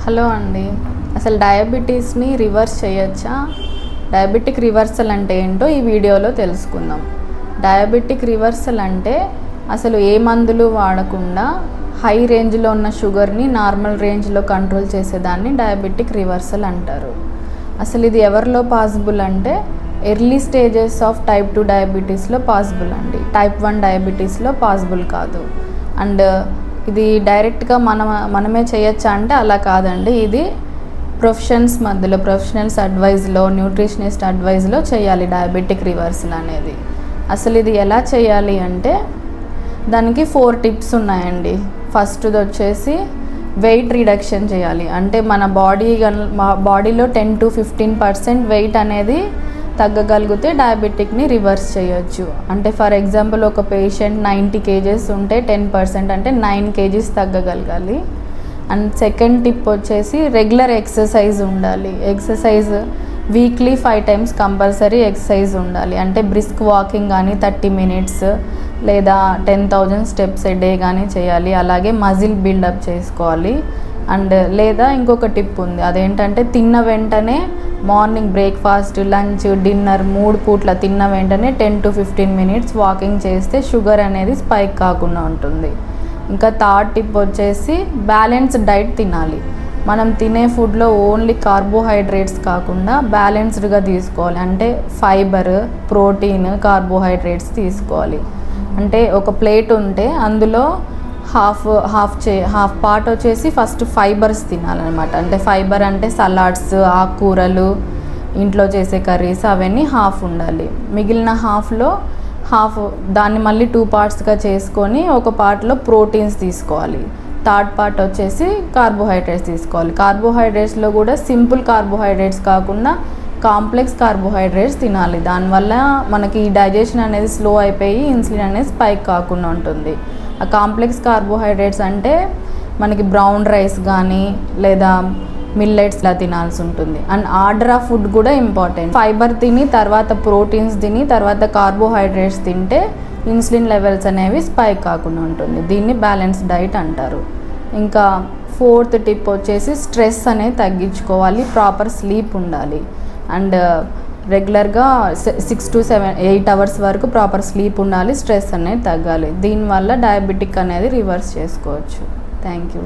Hello అండి. అసలు డయాబెటీస్ని reverse చేయొచ్చా? డయాబెటిక్ రివర్సల్ అంటే ఏంటో ఈ వీడియోలో తెలుసుకుందాం. డయాబెటిక్ రివర్సల్ అంటే అసలు ఏ మందులు వాడకుండా హై రేంజ్లో ఉన్న షుగర్ని నార్మల్ రేంజ్లో కంట్రోల్ చేసేదాన్ని డయాబెటిక్ రివర్సల్ అంటారు. అసలు ఇది ఎవరిలో పాసిబుల్ అంటే ఎర్లీ స్టేజెస్ ఆఫ్ టైప్ 2 డయాబెటీస్లో పాసిబుల్ అండి. టైప్ 1 డయాబెటీస్లో పాసిబుల్ కాదు. అండ్ ఇది డైరెక్ట్గా మనమే చేయొచ్చా అంటే అలా కాదండి. ఇది ప్రొఫెషనల్స్ అడ్వైజ్లో, న్యూట్రిషనిస్ట్ అడ్వైజ్లో చేయాలి డయాబెటిక్ రివర్సల్ అనేది. అసలు ఇది ఎలా చేయాలి అంటే దానికి 4 టిప్స్ ఉన్నాయండి. ఫస్ట్ది వచ్చేసి వెయిట్ రిడక్షన్ చేయాలి. అంటే మన బాడీలో 10 to 15% వెయిట్ అనేది తగ్గగలిగితే డయాబెటిక్ని రివర్స్ చేయొచ్చు. అంటే ఫర్ ఎగ్జాంపుల్ ఒక పేషెంట్ 90 kgs ఉంటే 10% అంటే 9 kgs తగ్గగలగాలి. అండ్ సెకండ్ టిప్ వచ్చేసి రెగ్యులర్ ఎక్సర్సైజ్ ఉండాలి. Exercise weekly 5 times compulsory exercise ఉండాలి. అంటే బ్రిస్క్ వాకింగ్ కానీ 30 minutes లేదా 10,000 steps a day కానీ చేయాలి. అలాగే మజిల్ బిల్డప్ చేసుకోవాలి. అండ్ లేదా ఇంకొక టిప్ ఉంది, అదేంటంటే తిన్న వెంటనే మార్నింగ్ బ్రేక్ఫాస్ట్, లంచ్, డిన్నర్ 3 పూట్ల తిన్న వెంటనే 10 to 15 minutes వాకింగ్ చేస్తే షుగర్ అనేది స్పైక్ కాకుండా ఉంటుంది. ఇంకా థర్డ్ టిప్ వచ్చేసి బ్యాలెన్స్డ్ డైట్ తినాలి. మనం తినే ఫుడ్లో ఓన్లీ కార్బోహైడ్రేట్స్ కాకుండా బ్యాలెన్స్డ్గా తీసుకోవాలి. అంటే ఫైబర్, ప్రోటీన్, కార్బోహైడ్రేట్స్ తీసుకోవాలి. అంటే ఒక ప్లేట్ ఉంటే అందులో హాఫ్ పార్ట్ వచ్చేసి ఫస్ట్ ఫైబర్స్ తినాలన్నమాట. అంటే ఫైబర్ అంటే సలాడ్స్, ఆకుకూరలు, ఇంట్లో చేసే కర్రీస్ అవన్నీ హాఫ్ ఉండాలి. మిగిలిన హాఫ్ దాన్ని మళ్ళీ 2 partsగా చేసుకొని ఒక పార్ట్లో ప్రోటీన్స్ తీసుకోవాలి. థర్డ్ పార్ట్ వచ్చేసి కార్బోహైడ్రేట్స్ తీసుకోవాలి. కార్బోహైడ్రేట్స్లో కూడా సింపుల్ కార్బోహైడ్రేట్స్ కాకుండా కాంప్లెక్స్ కార్బోహైడ్రేట్స్ తినాలి. దానివల్ల మనకి డైజెషన్ అనేది స్లో అయిపోయి ఇన్సులిన్ అనేది స్పైక్ కాకుండా ఉంటుంది. ఆ కాంప్లెక్స్ కార్బోహైడ్రేట్స్ అంటే మనకి బ్రౌన్ రైస్ కానీ లేదా మిల్లెట్స్లా తినాల్సి ఉంటుంది. అండ్ ఆర్డర్ ఆఫ్ ఫుడ్ కూడా ఇంపార్టెంట్. ఫైబర్ తిని తర్వాత ప్రోటీన్స్ తిని తర్వాత కార్బోహైడ్రేట్స్ తింటే ఇన్సులిన్ లెవెల్స్ అనేవి స్పైక్ కాకుండా ఉంటుంది. దీన్ని బ్యాలెన్స్డ్ డైట్ అంటారు. ఇంకా 4th టిప్ వచ్చేసి స్ట్రెస్ అనేది తగ్గించుకోవాలి. ప్రాపర్ స్లీప్ ఉండాలి. అండ్ రెగ్యులర్గా 6 to 8 hours వరకు ప్రాపర్ స్లీప్ ఉండాలి. స్ట్రెస్ అనేది తగ్గాలి. దీనివల్ల డయాబెటిక్ అనేది రివర్స్ చేసుకోవచ్చు. Thank you.